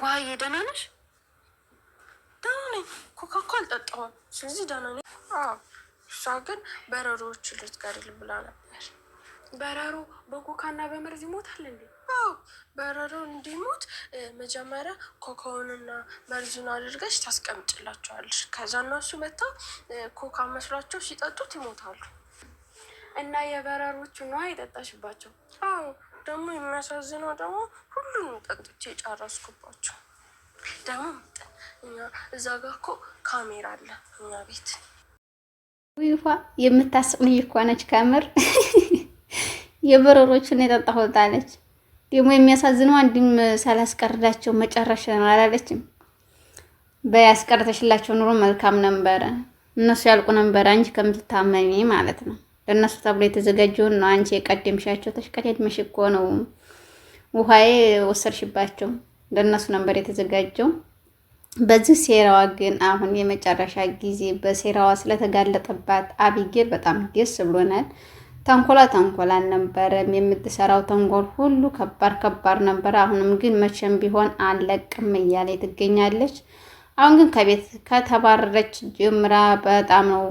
ዋይ ደህና ነሽ? ደህና ነኝ። ኮካ እኮ አልጠጣሁም፣ ስለዚህ ደህና ነኝ። እሷ ግን በረሮዎች ልትገድል ብላ ነበር። በረሮ በኮካና በመርዝ ይሞታል እንዴ? በረሮ እንዲሞት መጀመሪያ ኮካውንና መርዙን አድርገሽ ታስቀምጭላቸዋለሽ። ከዛ እነሱ መጥተው ኮካ መስሏቸው ሲጠጡት ይሞታሉ። እና የበረሮቹ ነዋ የጠጣሽባቸው? ደግሞ የሚያሳዝነው ደግሞ ሁሉንም ጠጥቼ ጨረስኩባቸው። ደግሞ እዛ ጋ እኮ ካሜራ አለ እኛ ቤት። ይፋ የምታስቅ ልጅ እኮ ነች ከምር። የበረሮቹን የጠጣሁት አለች። ደግሞ የሚያሳዝነው አንድም ሳላስቀርዳቸው መጨረሻ ነው አላለችም። በያስቀርተሽላቸው ኑሮ መልካም ነበረ። እነሱ ያልቁ ነበረ አንቺ ከምትታመሚ ማለት ነው። ለእነሱ ተብሎ የተዘጋጀውን ነው አንቺ የቀደምሻቸው። ተሽቀዳድመሽ እኮ ነው ውሃዬ ወሰድሽባቸው። ለእነሱ ነበር የተዘጋጀው። በዚህ ሴራዋ ግን አሁን የመጨረሻ ጊዜ በሴራዋ ስለተጋለጠባት አቢጌል በጣም ደስ ብሎናል። ተንኮላ አልነበረም የምትሰራው ተንኮል ሁሉ ከባድ ነበር። አሁንም ግን መቼም ቢሆን አለቅም እያለ ትገኛለች። አሁን ግን ከቤት ከተባረረች ጀምራ በጣም ነው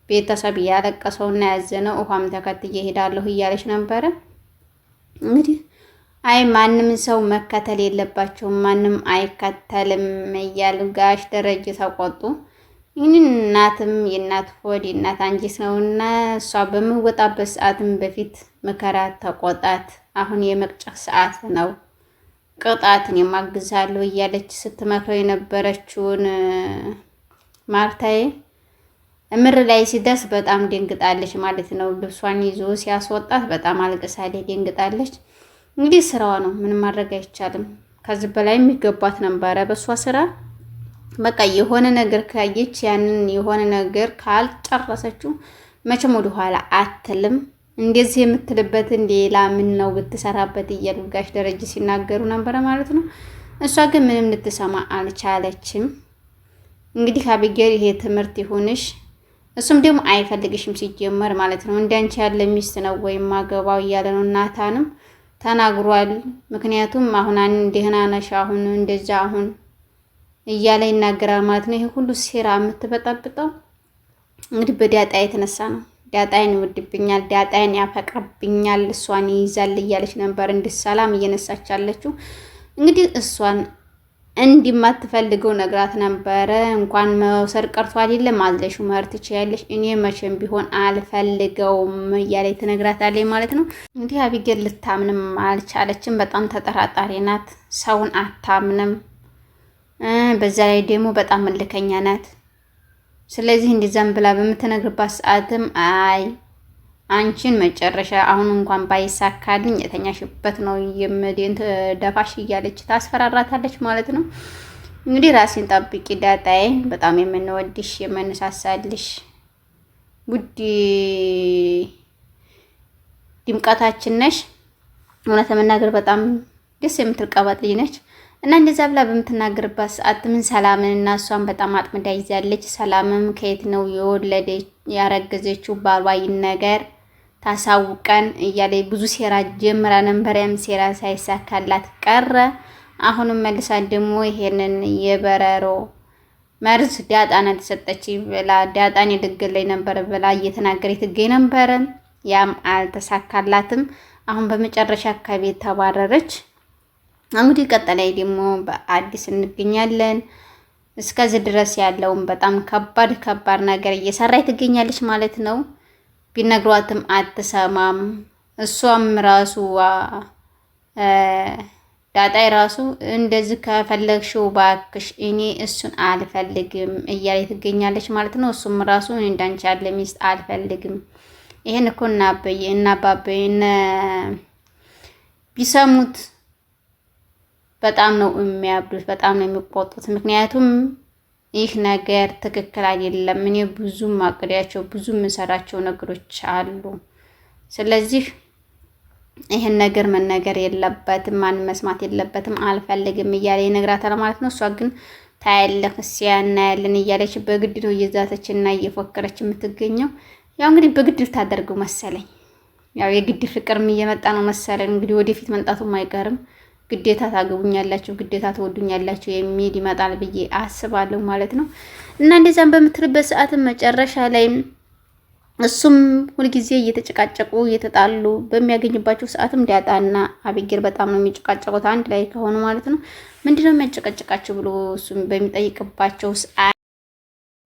ቤተሰብ ያለቀሰውና ያዘነው። ውሃም ተከትዬ እሄዳለሁ እያለች ነበረ። እንግዲህ አይ ማንም ሰው መከተል የለባቸውም ማንም አይከተልም እያሉ ጋሽ ደረጀ ተቆጡ። ይህንን እናትም የእናት ሆድ የእናት አንጀት ነውና እሷ በምወጣበት ሰዓትም በፊት ምከራት፣ ተቆጣት። አሁን የመቅጫ ሰዓት ነው፣ ቅጣትን የማግዛለሁ እያለች ስትመክረው የነበረችውን ማርታዬ እምር ላይ ሲደርስ በጣም ደንግጣለች ማለት ነው። ልብሷን ይዞ ሲያስወጣት በጣም አልቅሳለች፣ ደንግጣለች። እንግዲህ ስራዋ ነው፣ ምንም ማድረግ አይቻልም። ከዚህ በላይ የሚገባት ነበረ በእሷ ስራ። በቃ የሆነ ነገር ካየች ያንን የሆነ ነገር ካልጨረሰችው መቼም ወደ ኋላ አትልም። እንደዚህ የምትልበትን ሌላ ምን ነው ብትሰራበት እያሉ ጋሽ ደረጀ ሲናገሩ ነበረ ማለት ነው። እሷ ግን ምንም ልትሰማ አልቻለችም። እንግዲህ አቢጌል ይሄ ትምህርት ይሁንሽ። እሱም ደግሞ አይፈልግሽም ሲጀመር ማለት ነው። እንዳንቺ ያለ ሚስት ነው ወይም ማገባው እያለ ነው። ናታንም ተናግሯል። ምክንያቱም አሁን ደህና ነሽ አሁን እንደዛ አሁን እያለ ይናገራል ማለት ነው። ይሄ ሁሉ ሴራ የምትበጣብጠው እንግዲህ በዳጣ የተነሳ ነው። ዳጣይን ይወድብኛል፣ ዳጣይን ያፈቅርብኛል፣ እሷን ይይዛል እያለች ነበር እንድሰላም እየነሳች ያለችው። እንግዲህ እሷን እንዲማትፈልገው ነግራት ነበረ። እንኳን መውሰድ ቀርቶ አይደለም አዝለሽ መህር ትችያለሽ፣ እኔ መቼም ቢሆን አልፈልገውም እያለች ትነግራታለች ማለት ነው። እንግዲህ አቢጌል ልታምንም አልቻለችም። በጣም ተጠራጣሪ ናት፣ ሰውን አታምንም። በዛ ላይ ደግሞ በጣም እልከኛ ናት። ስለዚህ እንደዛም ብላ በምትነግርባት ሰዓትም አይ አንቺን መጨረሻ አሁን እንኳን ባይሳካልኝ የተኛሽበት ነው የምድን ደፋሽ እያለች ታስፈራራታለች ማለት ነው። እንግዲህ ራሴን ጠብቂ ዳጣዬ፣ በጣም የምንወድሽ የምንሳሳልሽ ውድ ድምቀታችን ነሽ። እውነት ለመናገር በጣም ደስ የምትል ቀበጥ ልጅ ነች። እና እንደዛ ብላ በምትናገርባት ሰዓት ምን ሰላምን እና እሷን በጣም አጥምዳ ይዛለች። ሰላምም ከየት ነው የወለደች ያረገዘችው ባሏ ይነገር ታሳውቀን እያለ ብዙ ሴራ ጀምራ ነበር። ያም ሴራ ሳይሳካላት ቀረ። አሁንም መልሳ ደግሞ ይሄንን የበረሮ መርዝ ዳጣን ተሰጠች ብላ ዳጣን የደገለኝ ነበር ብላ እየተናገረች ትገኝ ነበር። ያም አልተሳካላትም። አሁን በመጨረሻ ከቤት ተባረረች። እንግዲህ ቀጣይ ደግሞ በአዲስ እንገኛለን። እስከዚህ ድረስ ያለውን በጣም ከባድ ነገር እየሰራች ትገኛለች ማለት ነው። ቢነግሯትም አትሰማም። እሷም ራሱ ዳጣይ ራሱ እንደዚህ ከፈለግሽው ባክሽ እኔ እሱን አልፈልግም እያለች ትገኛለች ማለት ነው። እሱም ራሱ እንዳንቺ ያለ ሚስት አልፈልግም። ይሄን እኮ እና አባቤ ቢሰሙት በጣም ነው የሚያብዱት፣ በጣም ነው የሚቆጡት። ምክንያቱም ይህ ነገር ትክክል አይደለም። እኔ ብዙ ማቅዳቸው ብዙ የምሰራቸው ነገሮች አሉ። ስለዚህ ይህን ነገር መነገር የለበትም፣ ማን መስማት የለበትም፣ አልፈልግም እያለ ይነግራታል ማለት ነው። እሷ ግን ታያለህ እስያ እናያለን እያለች በግድ ነው እየዛተች እና እየፎከረች የምትገኘው። ያው እንግዲህ በግድ ልታደርገው መሰለኝ። ያው የግድ ፍቅርም እየመጣ ነው መሰለኝ። እንግዲህ ወደፊት መምጣቱም አይቀርም። ግዴታ ታገቡኛላችሁ፣ ግዴታ ትወዱኛላችሁ የሚል ይመጣል ብዬ አስባለሁ ማለት ነው። እና እንደዛም በምትልበት ሰዓትም መጨረሻ ላይ እሱም ሁልጊዜ እየተጨቃጨቁ እየተጣሉ በሚያገኝባቸው ሰዓትም ዳጣና አቢጌል በጣም ነው የሚጨቃጨቁት አንድ ላይ ከሆኑ ማለት ነው። ምንድነው የሚያጨቃጭቃቸው ብሎ እሱም በሚጠይቅባቸው ሰዓት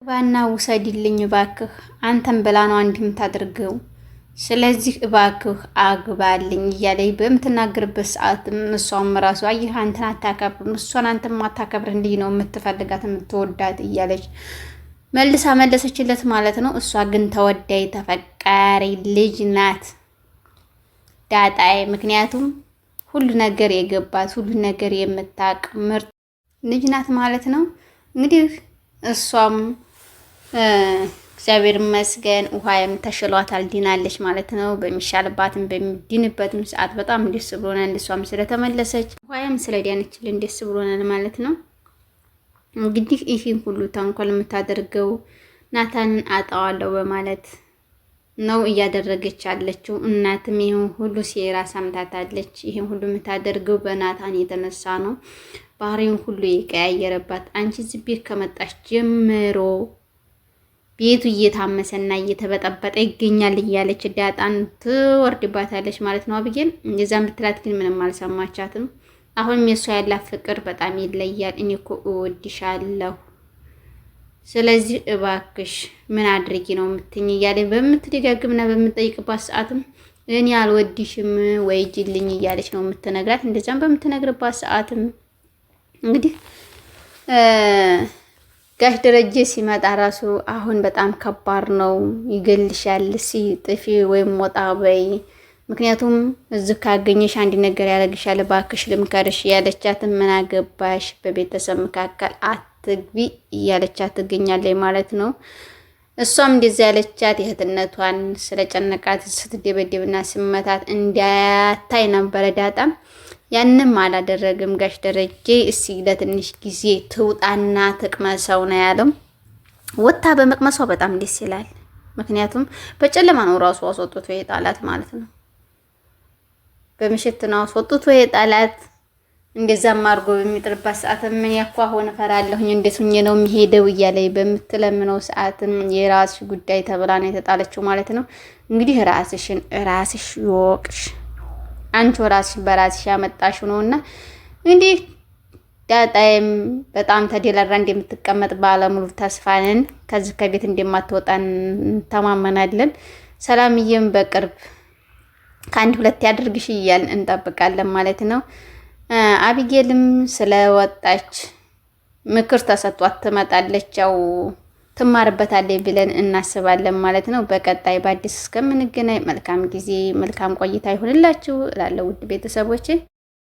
ባና ውሰድልኝ እባክህ፣ አንተም ብላ ነው አንድ የምታደርገው፣ ስለዚህ እባክህ አግባልኝ እያለኝ በምትናገርበት ሰዓትም እሷም ራሱ አየህ አንተን አታከብርም፣ እሷን አንተም አታከብር እንዲህ ነው የምትፈልጋት የምትወዳት እያለች መልሳ መለሰችለት ማለት ነው። እሷ ግን ተወዳይ ተፈቃሪ ልጅ ናት ዳጣዬ። ምክንያቱም ሁሉ ነገር የገባት ሁሉ ነገር የምታውቅ ምርጥ ልጅ ናት ማለት ነው። እንግዲህ እሷም እግዚአብሔር ይመስገን ውሃም ተሽሏታል፣ ድናለች ማለት ነው። በሚሻልባትም በሚድንበትም ሰዓት በጣም ደስ ብሎናል። እሷም ስለተመለሰች ውሃም ስለዳነችልን ደስ ብሎናል ማለት ነው። እንግዲህ ይህን ሁሉ ተንኮል የምታደርገው ናታንን አጣዋለሁ በማለት ነው እያደረገች ያለችው። እናትም ይህን ሁሉ ሴራ ሰምታታለች። ይህን ሁሉ የምታደርገው በናታን የተነሳ ነው። ባህሪውን ሁሉ የቀያየረባት አንቺ እዚህ ቤት ከመጣች ጀምሮ ቤቱ እየታመሰና እየተበጠበጠ ይገኛል እያለች ዳጣን ትወርድባታለች ማለት ነው። አብጌል እንደዛም ብትላት ግን ምንም አልሰማቻትም። አሁንም የሷ ያላት ፍቅር በጣም ይለያል። እኔ እኮ እወድሻለሁ፣ ስለዚህ እባክሽ ምን አድርጊ ነው የምትኝ እያለ በምትደጋግምና በምትጠይቅባት ሰዓትም እኔ አልወድሽም ወይ ጅልኝ እያለች ነው የምትነግራት። እንደዛም በምትነግርባት ሰዓትም እንግዲህ ጋሽ ደረጀ ሲመጣ ራሱ አሁን በጣም ከባድ ነው፣ ይገልሻል፣ ጥፊ ወይም ወጣ በይ፣ ምክንያቱም እዚህ ካገኘሽ አንድ ነገር ያደርግሻል፣ እባክሽ ልምከርሽ ያለቻትን ምን አገባሽ በቤተሰብ መካከል አትግቢ እያለቻት ትገኛለች ማለት ነው። እሷም እንደዚያ ያለቻት የእህትነቷን ስለጨነቃት ስትደበደብና ስመታት እንዳያታይ ነበረ። ዳጣም ያንም አላደረግም ጋሽ ደረጀ እስኪ ለትንሽ ጊዜ ትውጣና ትቅመሰው ነው ያለው። ወታ በመቅመሷ በጣም ደስ ይላል። ምክንያቱም በጨለማ ነው ራሱ አስወጥቶ የጣላት ማለት ነው። በምሽት ነው አስወጥቶ የጣላት። እንደዛም አድርጎ በሚጥልባት ሰዓት ምን ያኳሆነ ፈራለሁኝ እንዴት ሁኜ ነው የሚሄደው እያለኝ በምትለምነው ሰዓትም የራስሽ ጉዳይ ተብላ ነው የተጣለችው ማለት ነው። እንግዲህ ራስሽ ይወቅሽ፣ አንቺ ራስሽ በራስሽ ያመጣሽው ነውና እንግዲህ ዳጣዬም በጣም ተደላራ እንደምትቀመጥ ባለሙሉ ተስፋ ነን። ከዚህ ከቤት እንደማትወጣ እንተማመናለን። ሰላምዬም በቅርብ ከአንድ ሁለት ያድርግሽ እያልን እንጠብቃለን ማለት ነው። አቢጌልም ስለወጣች ምክር ተሰጥቷት ትመጣለች፣ ያው ትማርበታለች ብለን እናስባለን ማለት ነው። በቀጣይ በአዲስ እስከምንገናኝ መልካም ጊዜ መልካም ቆይታ ይሁንላችሁ እላለሁ ውድ ቤተሰቦቼ።